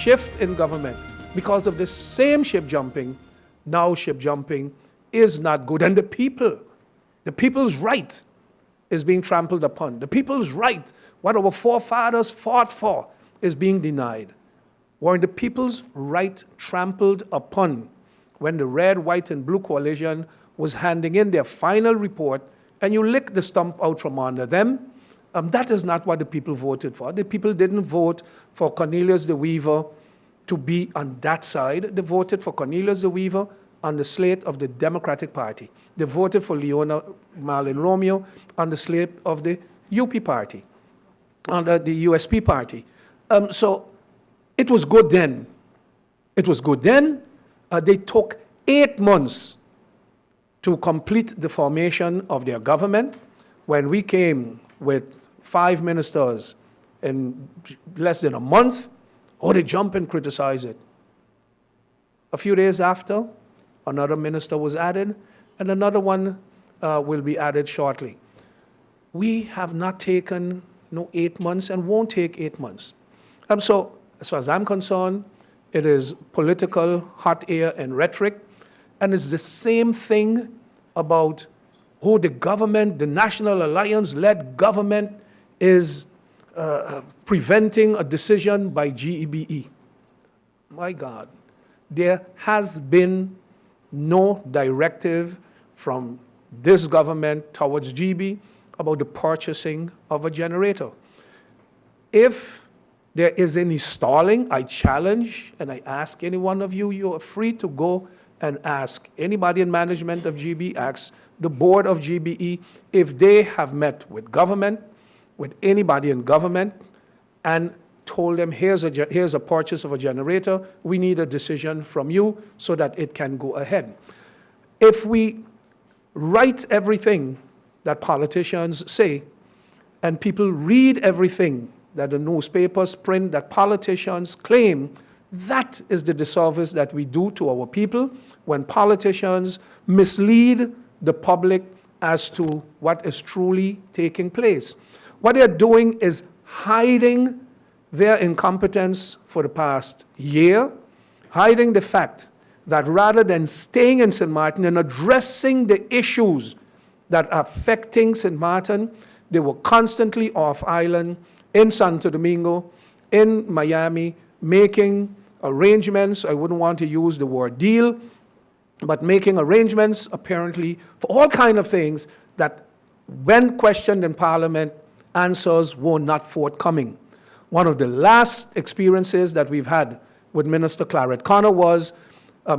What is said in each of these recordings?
shift in government because of the same ship jumping. Now ship jumping is not good. And the people's right is being trampled upon. The people's right, what our forefathers fought for, is being denied. Were the people's right trampled upon when the red, white, and blue coalition was handing in their final report, and you lick the stump out from under them? That is not what the people voted for. The people didn't vote for Cornelius de Weaver to be on that side. They voted for Cornelius de Weaver on the slate of the Democratic Party. They voted for Leona Marlin Romeo on the slate of the UP Party, under the USP Party. So it was good then. It was good then. They took 8 months to complete the formation of their government. When we came with 5 ministers in less than a month, they jump and criticize it. A few days after, another minister was added, and another one will be added shortly. We have not taken 8 months and won't take 8 months. So, as far as I'm concerned, it is political hot air and rhetoric, and it's the same thing about the government, the National Alliance-led government, is preventing a decision by GEBE. My God, there has been no directive from this government towards GEBE about the purchasing of a generator. If there is any stalling, I challenge and I ask any one of you, you are free to go and ask anybody in management of GEBE, ask the board of GBE if they have met with government, with anybody in government, and told them, here's a purchase of a generator, we need a decision from you so that it can go ahead. If we write everything that politicians say, and people read everything that the newspapers print, that politicians claim, that is the disservice that we do to our people when politicians mislead the public as to what is truly taking place. What they're doing is hiding their incompetence for the past year, hiding the fact that rather than staying in St. Martin and addressing the issues that are affecting St. Martin, they were constantly off island, in Santo Domingo, in Miami, making arrangements. I wouldn't want to use the word deal, but making arrangements apparently for all kinds of things that when questioned in Parliament, answers were not forthcoming. One of the last experiences that we've had with Minister Claret Connor was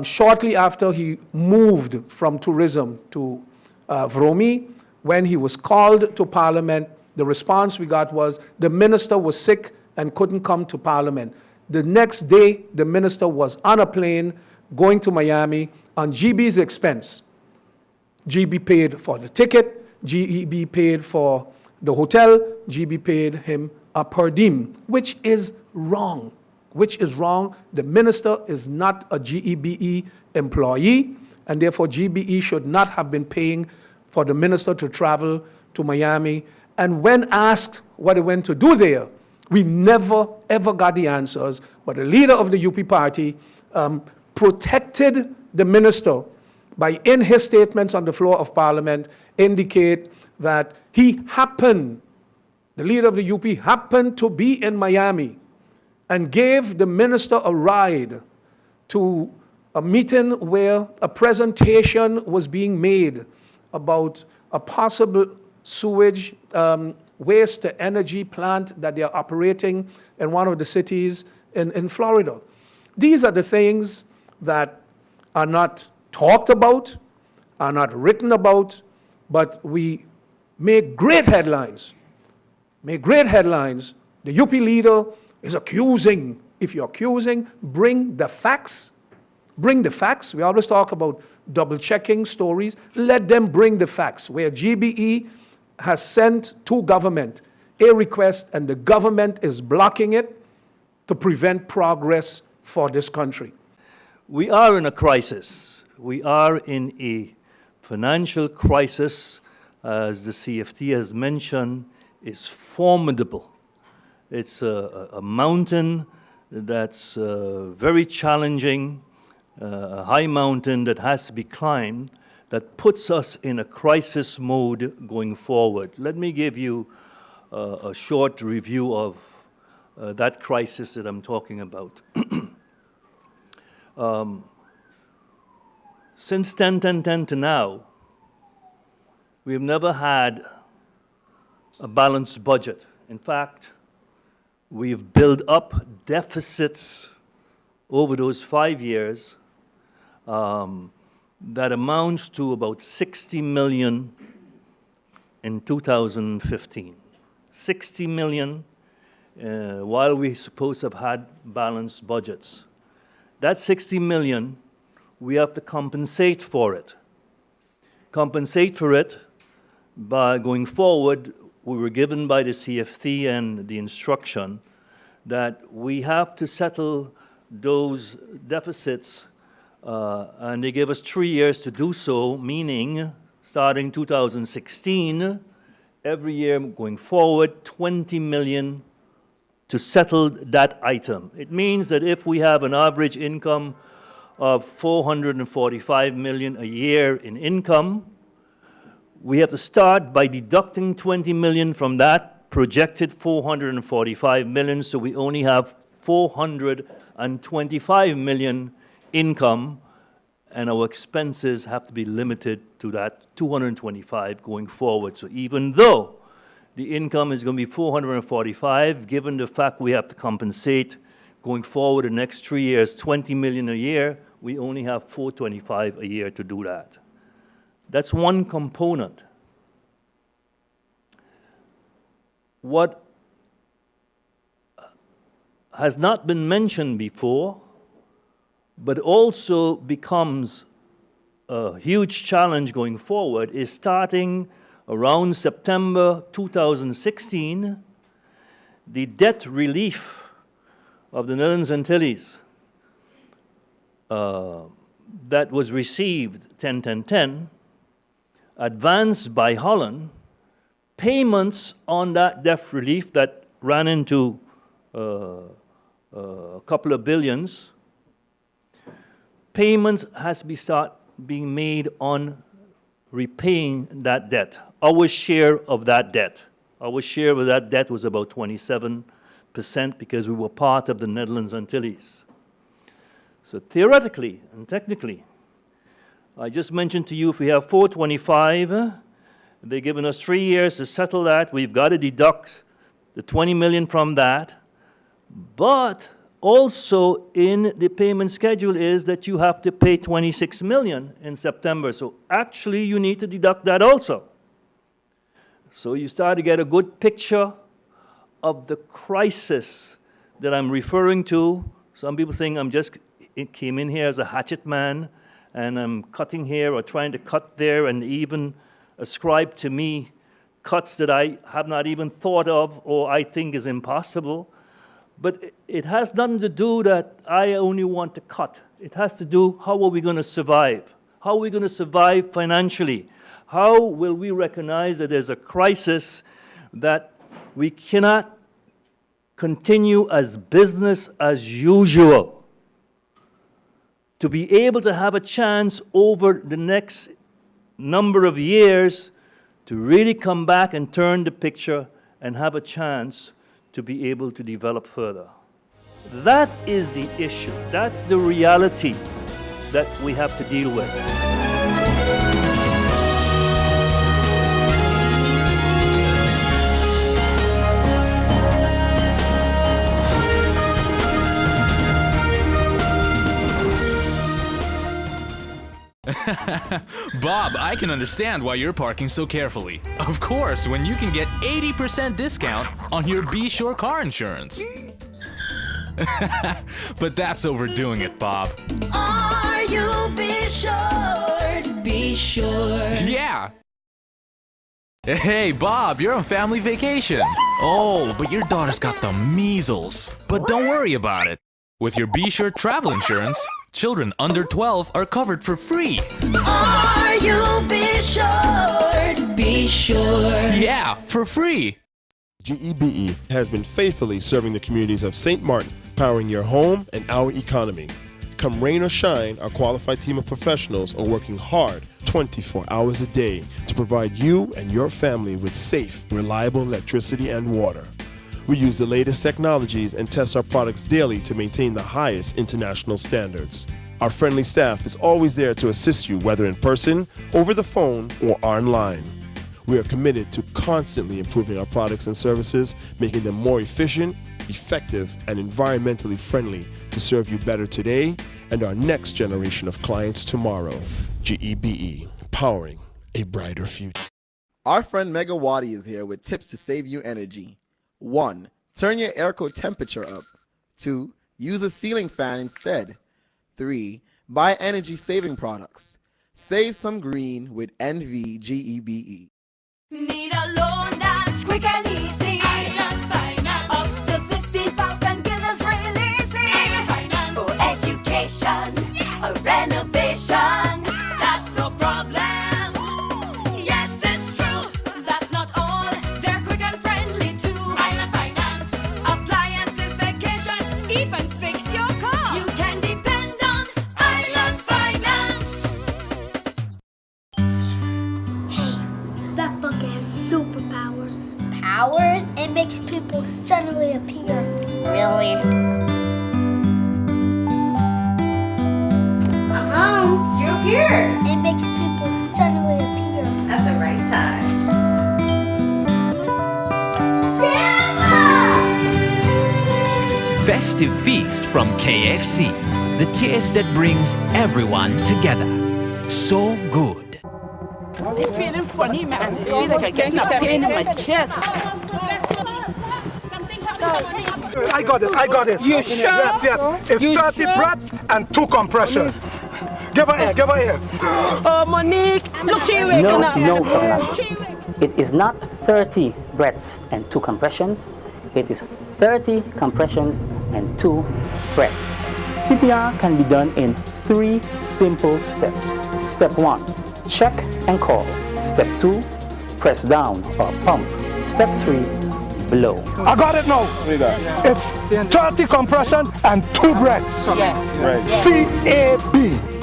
shortly after he moved from tourism to Vromi. When he was called to Parliament, the response we got was the minister was sick and couldn't come to Parliament. The next day, the minister was on a plane going to Miami on GB's expense. GB paid for the ticket, GB paid for the hotel, GB paid him a per diem, which is wrong. Which is wrong. The minister is not a GEBE employee, and therefore GBE should not have been paying for the minister to travel to Miami. And when asked what he went to do there, we never, ever got the answers. But the leader of the UP party protected the minister by, in his statements on the floor of Parliament, indicate that he happened, the leader of the UP happened to be in Miami and gave the minister a ride to a meeting where a presentation was being made about a possible sewage waste-to-energy plant that they are operating in one of the cities in Florida. These are the things that are not talked about, are not written about, but we make great headlines. Make great headlines. The UP leader is accusing. If you're accusing, bring the facts. Bring the facts. We always talk about double-checking stories. Let them bring the facts. Where GBE has sent to government a request and the government is blocking it to prevent progress for this country. We are in a crisis. We are in a financial crisis, as the CFT has mentioned, is formidable. It's a mountain that's very challenging, a high mountain that has to be climbed, that puts us in a crisis mode going forward. Let me give you a short review of that crisis that I'm talking about. Since 10-10-10 to now, we've never had a balanced budget. In fact, we've built up deficits over those 5 years that amounts to about 60 million in 2015. 60 million while we're supposed to have had balanced budgets. That 60 million, we have to compensate for it. Compensate for it by going forward. We were given by the CFT and the instruction that we have to settle those deficits, and they gave us 3 years to do so, meaning starting 2016, every year going forward, 20 million to settle that item. It means that if we have an average income of 445 million a year in income, we have to start by deducting 20 million from that projected 445 million, so we only have 425 million income, and our expenses have to be limited to that 225 going forward. So even though the income is going to be 445, given the fact we have to compensate going forward the next 3 years, 20 million a year, we only have 425 a year to do that. That's one component. What has not been mentioned before, but also becomes a huge challenge going forward, is starting around September 2016, the debt relief of the Netherlands Antilles that was received 10-10-10, advanced by Holland, payments on that debt relief that ran into a couple of billions, payments has to start being made on repaying that debt. Our share of that debt. Our share of that debt was about 27% because we were part of the Netherlands Antilles. So theoretically and technically, I just mentioned to you if we have 425, they've given us 3 years to settle that. We've got to deduct the 20 million from that. But also in the payment schedule is that you have to pay 26 million in September. So actually you need to deduct that also. So you start to get a good picture of the crisis that I'm referring to. Some people think it came in here as a hatchet man and I'm cutting here or trying to cut there and even ascribe to me cuts that I have not even thought of or I think is impossible. But it has nothing to do that I only want to cut. It has to do how are we going to survive? How are we going to survive financially? How will we recognize that there's a crisis that we cannot continue as business as usual? To be able to have a chance over the next number of years to really come back and turn the picture and have a chance to be able to develop further. That is the issue. That's the reality that we have to deal with. Bob, I can understand why you're parking so carefully. Of course, when you can get 80% discount on your Be Sure car insurance. But that's overdoing it, Bob. Are you be sure? Be sure. Yeah. Hey, Bob, you're on family vacation. Oh, but your daughter's got the measles. But don't worry about it. With your Be Sure travel insurance, children under 12 are covered for free. Are you be sure? Be sure. Yeah, for free. GEBE has been faithfully serving the communities of St. Martin, powering your home and our economy. Come rain or shine, our qualified team of professionals are working hard 24 hours a day to provide you and your family with safe, reliable electricity and water. We use the latest technologies and test our products daily to maintain the highest international standards. Our friendly staff is always there to assist you, whether in person, over the phone, or online. We are committed to constantly improving our products and services, making them more efficient, effective, and environmentally friendly to serve you better today and our next generation of clients tomorrow. GEBE, powering a brighter future. Our friend Megawati is here with tips to save you energy. 1. Turn your airco temperature up. 2. Use a ceiling fan instead. 3. Buy energy-saving products. Save some green with NVGEBE. Need a loan that's quick and easy. Island Finance. Up to 50,000 guineas real easy. Island Finance. For education, a renovation. That's no problem. Yes, it's true. That's not all. They're quick and friendly too. Island Finance. Appliances, vacations, even fix your car. You can depend on Island Finance. That bucket has superpowers. Powers? It makes people suddenly appear. Really? You appeared It makes people suddenly appear. at the right time. Festive feast from KFC. The taste that brings everyone together. So good. I'm feeling funny, man. I feel like I'm getting a pain in my chest. I got this. You sure? Yes. It's You 30 sure? breaths and 2 compression. Give her air. Oh, Monique, look, she waking up. No, Fernand. It is not 30 breaths and 2 compressions. It is 30 compressions and 2 breaths. CPR can be done in 3 simple steps. Step 1, check and call. Step 2, press down or pump. Step 3, blow. I got it now. It's 30 compression and 2 breaths. Yes. CAB.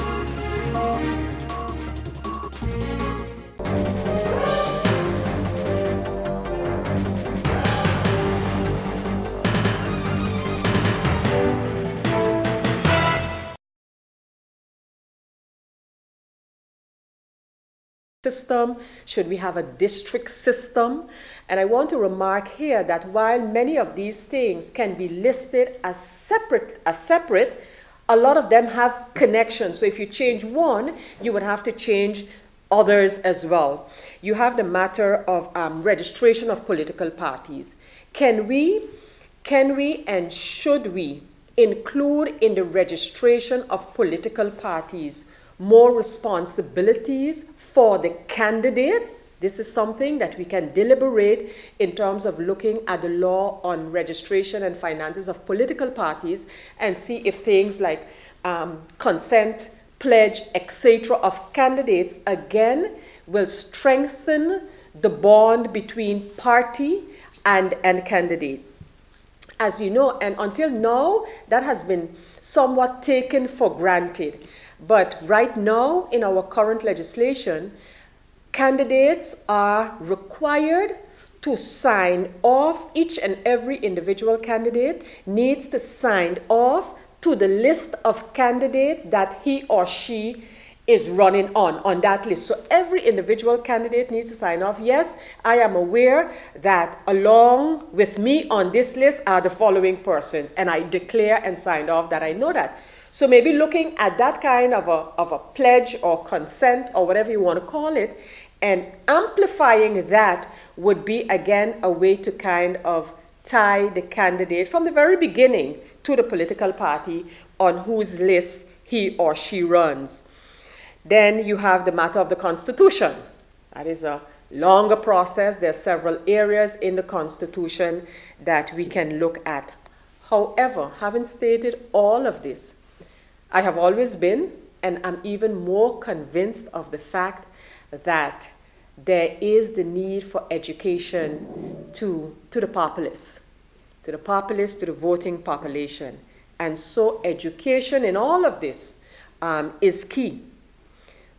System? Should we have a district system? And I want to remark here that while many of these things can be listed as separate, a lot of them have connections. So if you change one, you would have to change others as well. You have the matter of registration of political parties. Can we and should we include in the registration of political parties more responsibilities for the candidates? This is something that we can deliberate in terms of looking at the law on registration and finances of political parties and see if things like consent, pledge, etc. of candidates again will strengthen the bond between party and candidate. As you know, and until now, that has been somewhat taken for granted. But right now, in our current legislation, candidates are required to sign off. Each and every individual candidate needs to sign off to the list of candidates that he or she is running on that list. So every individual candidate needs to sign off. Yes, I am aware that along with me on this list are the following persons, and I declare and sign off that I know that. So maybe looking at that kind of a pledge or consent or whatever you want to call it, and amplifying that would be, again, a way to kind of tie the candidate from the very beginning to the political party on whose list he or she runs. Then you have the matter of the Constitution. That is a longer process. There are several areas in the Constitution that we can look at. However, having stated all of this, I have always been, and I'm even more convinced of the fact that there is the need for education to the populace. to the populace, to the voting population. And so education in all of this is key.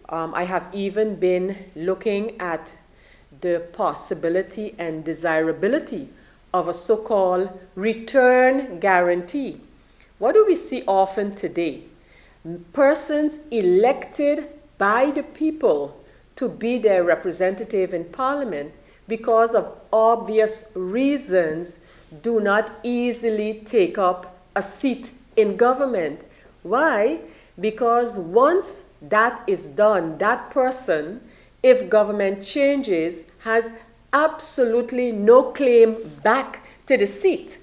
I have even been looking at the possibility and desirability of a so-called return guarantee. What do we see often today? Persons elected by the people to be their representative in Parliament, because of obvious reasons, do not easily take up a seat in government. Why? Because once that is done, that person, if government changes, has absolutely no claim back to the seat.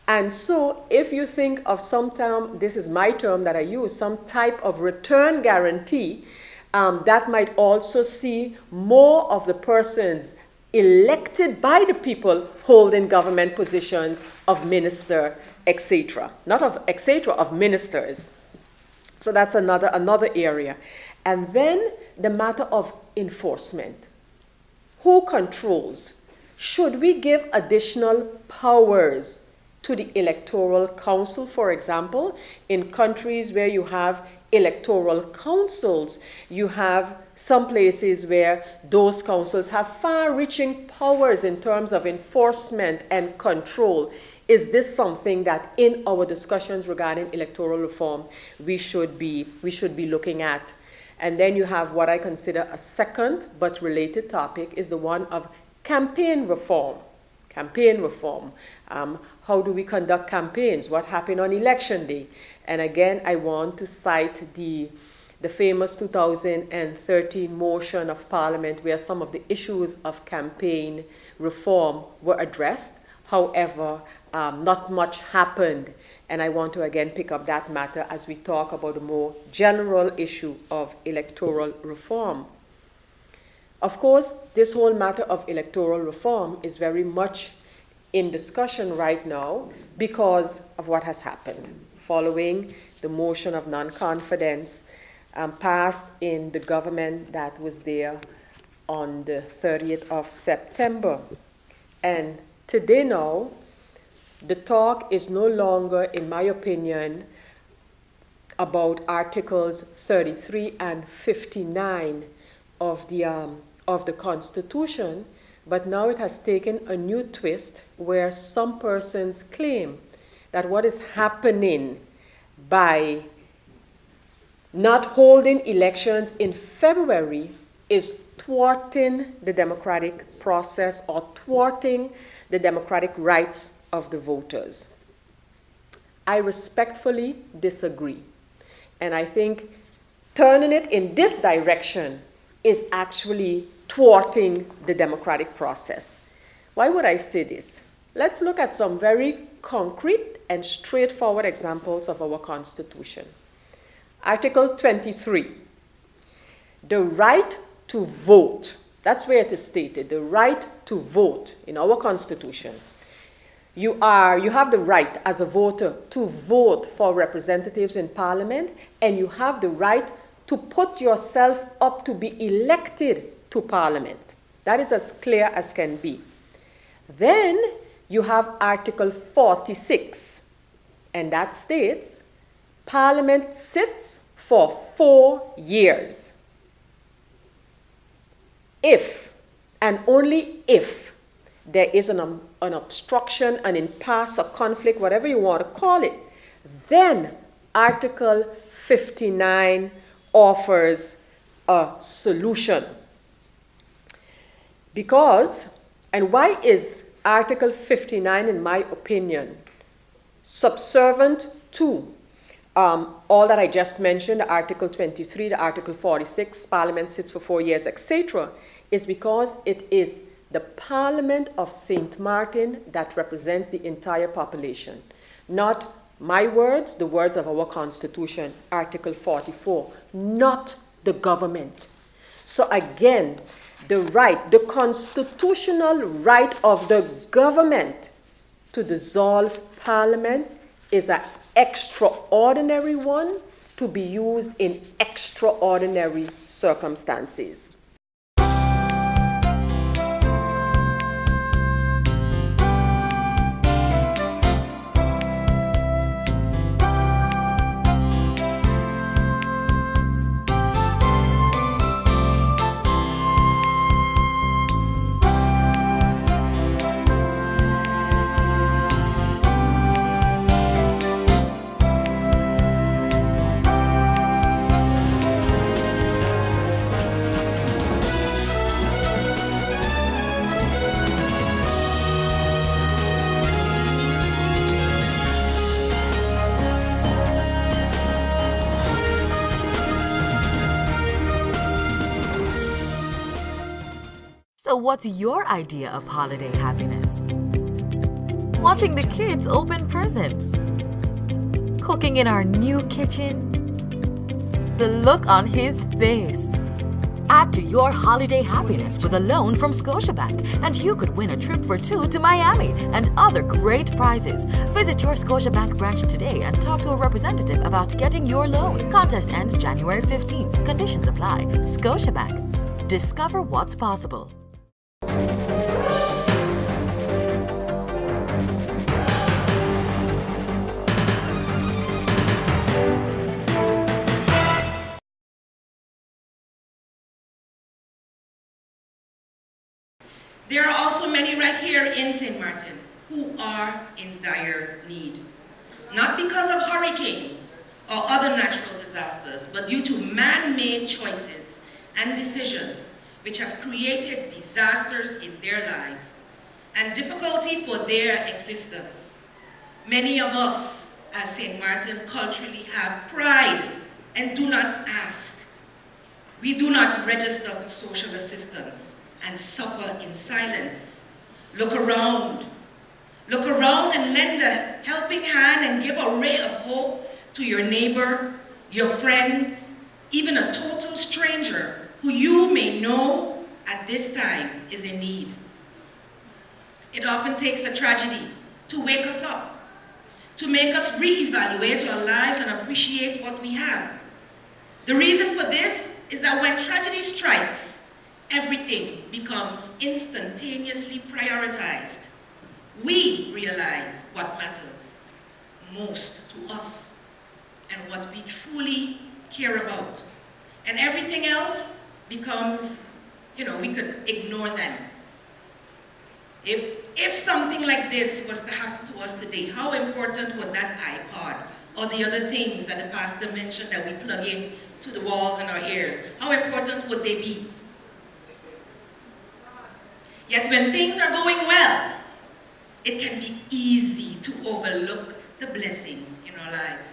And so if you think of some term, this is my term that I use, some type of return guarantee, that might also see more of the persons elected by the people holding government positions of minister, etc. Not of etc., of ministers. So that's another area. And then the matter of enforcement. Who controls? Should we give additional powers to the electoral council, for example? In countries where you have electoral councils, you have some places where those councils have far-reaching powers in terms of enforcement and control. Is this something that in our discussions regarding electoral reform we should be looking at? And then you have what I consider a second but related topic, is the one of campaign reform. Campaign reform. How do we conduct campaigns? What happened on election day? And again, I want to cite the famous 2013 motion of Parliament, where some of the issues of campaign reform were addressed. However, not much happened. And I want to again pick up that matter as we talk about a more general issue of electoral reform. Of course, this whole matter of electoral reform is very much in discussion right now because of what has happened following the motion of non-confidence passed in the government that was there on the 30th of September. And today now, the talk is no longer, in my opinion, about Articles 33 and 59 of the Constitution, but now it has taken a new twist where some persons claim that what is happening by not holding elections in February is thwarting the democratic process or thwarting the democratic rights of the voters. I respectfully disagree. And I think turning it in this direction is actually thwarting the democratic process. Why would I say this? Let's look at some very concrete and straightforward examples of our Constitution. Article 23, the right to vote. That's where it is stated, the right to vote in our Constitution. You have the right as a voter to vote for representatives in Parliament, and you have the right to put yourself up to be elected to Parliament. That is as clear as can be. Then you have Article 46, and that states Parliament sits for 4 years. If, and only if, there is an obstruction, an impasse, a conflict, whatever you want to call it, then Article 59 offers a solution. Because, and why is Article 59, in my opinion, subservient to all that I just mentioned, Article 23, the Article 46, Parliament sits for 4 years, etc., is because it is the Parliament of St. Martin that represents the entire population. Not my words, the words of our Constitution, Article 44, not the government. So again, the right, the constitutional right of the government to dissolve Parliament is an extraordinary one to be used in extraordinary circumstances. what's your idea of holiday happiness? Watching the kids open presents? Cooking in our new kitchen? The look on his face. Add to your holiday happiness with a loan from Scotiabank, and you could win a trip for two to Miami and other great prizes. Visit your Scotiabank branch today and talk to a representative about getting your loan. Contest ends January 15th. Conditions apply. Scotiabank. Discover what's possible. There are also many right here in St. Martin who are in dire need, not because of hurricanes or other natural disasters, but due to man-made choices and decisions which have created disasters in their lives and difficulty for their existence. Many of us as St. Martin culturally have pride and do not ask. We do not register for social assistance and suffer in silence. Look around. Look around and lend a helping hand and give a ray of hope to your neighbor, your friends, even a total stranger who you may know at this time is in need. It often takes a tragedy to wake us up, to make us reevaluate our lives and appreciate what we have. The reason for this is that when tragedy strikes, everything becomes instantaneously prioritized. We realize what matters most to us and what we truly care about. And everything else becomes, we could ignore them. If something like this was to happen to us today, how important would that iPod or the other things that the pastor mentioned that we plug in to the walls in our ears, how important would they be? Yet when things are going well, it can be easy to overlook the blessings in our lives.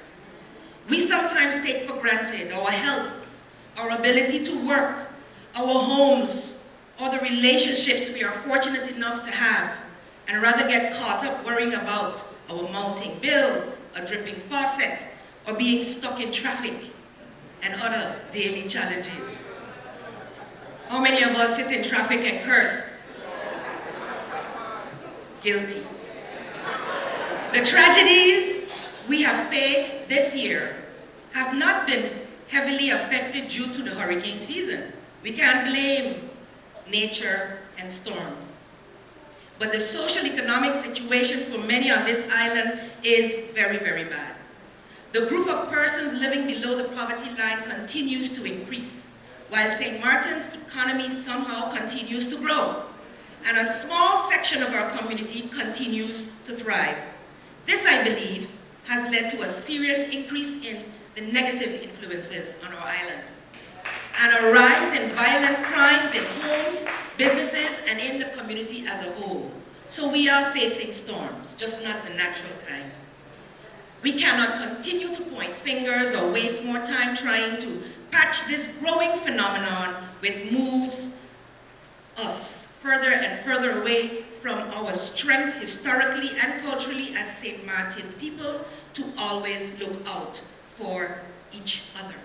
We sometimes take for granted our health, our ability to work, our homes, or the relationships we are fortunate enough to have, and rather get caught up worrying about our mounting bills, a dripping faucet, or being stuck in traffic, and other daily challenges. How many of us sit in traffic and curse? Guilty. The tragedies we have faced this year have not been heavily affected due to the hurricane season. We can't blame nature and storms. But the social economic situation for many on this island is very, very bad. The group of persons living below the poverty line continues to increase, while St. Martin's economy somehow continues to grow, and a small section of our community continues to thrive. This, I believe, has led to a serious increase in the negative influences on our island, and a rise in violent crimes in homes, businesses, and in the community as a whole. So we are facing storms, just not the natural kind. We cannot continue to point fingers or waste more time trying to patch this growing phenomenon which moves us further and further away from our strength historically and culturally as St. Martin people to always look out for each other,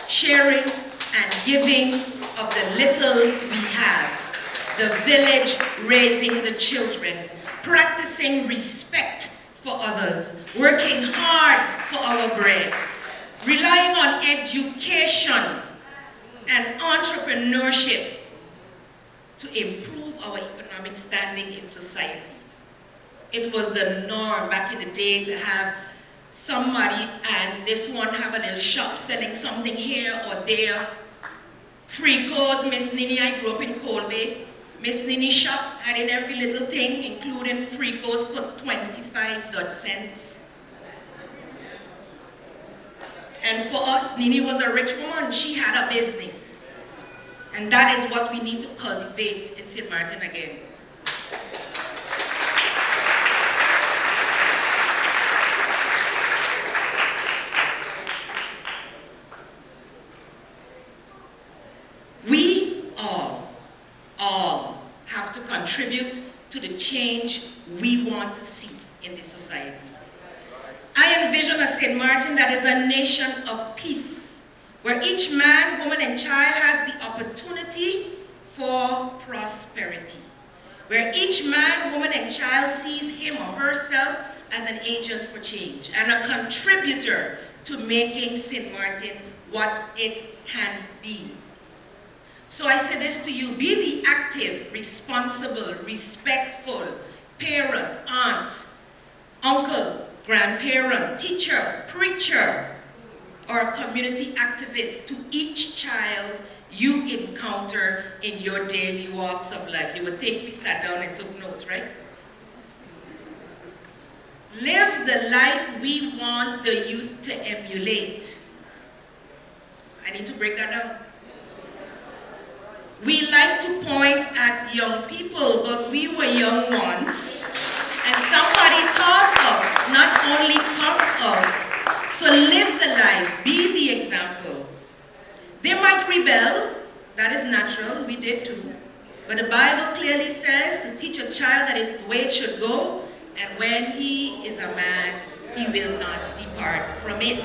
sharing and giving of the little we have, the village raising the children, practicing respect for others, working hard for our bread, relying on education and entrepreneurship to improve our economic standing in society. It was the norm back in the day to have somebody and this one have a little shop selling something here or there. Frico's, Miss Nini, I grew up in Colby. Miss Nini's shop had in every little thing, including Frico's for 25 Dutch cents. And for us, Nini was a rich woman. She had a business. And that is what we need to cultivate in St. Martin again. We all contribute to the change we want to see in this society. I envision a St. Martin that is a nation of peace, where each man, woman, and child has the opportunity for prosperity, where each man, woman, and child sees him or herself as an agent for change and a contributor to making St. Martin what it can be. So I say this to you: be the active, responsible, respectful parent, aunt, uncle, grandparent, teacher, preacher, or community activist to each child you encounter in your daily walks of life. You would think we sat down and took notes, right? Live the life we want the youth to emulate. I need to break that down. We like to point at young people, but we were young once, and somebody taught us, not only taught us. So live the life, be the example. They might rebel, that is natural, we did too. But the Bible clearly says to teach a child that the way it should go, and when he is a man, he will not depart from it.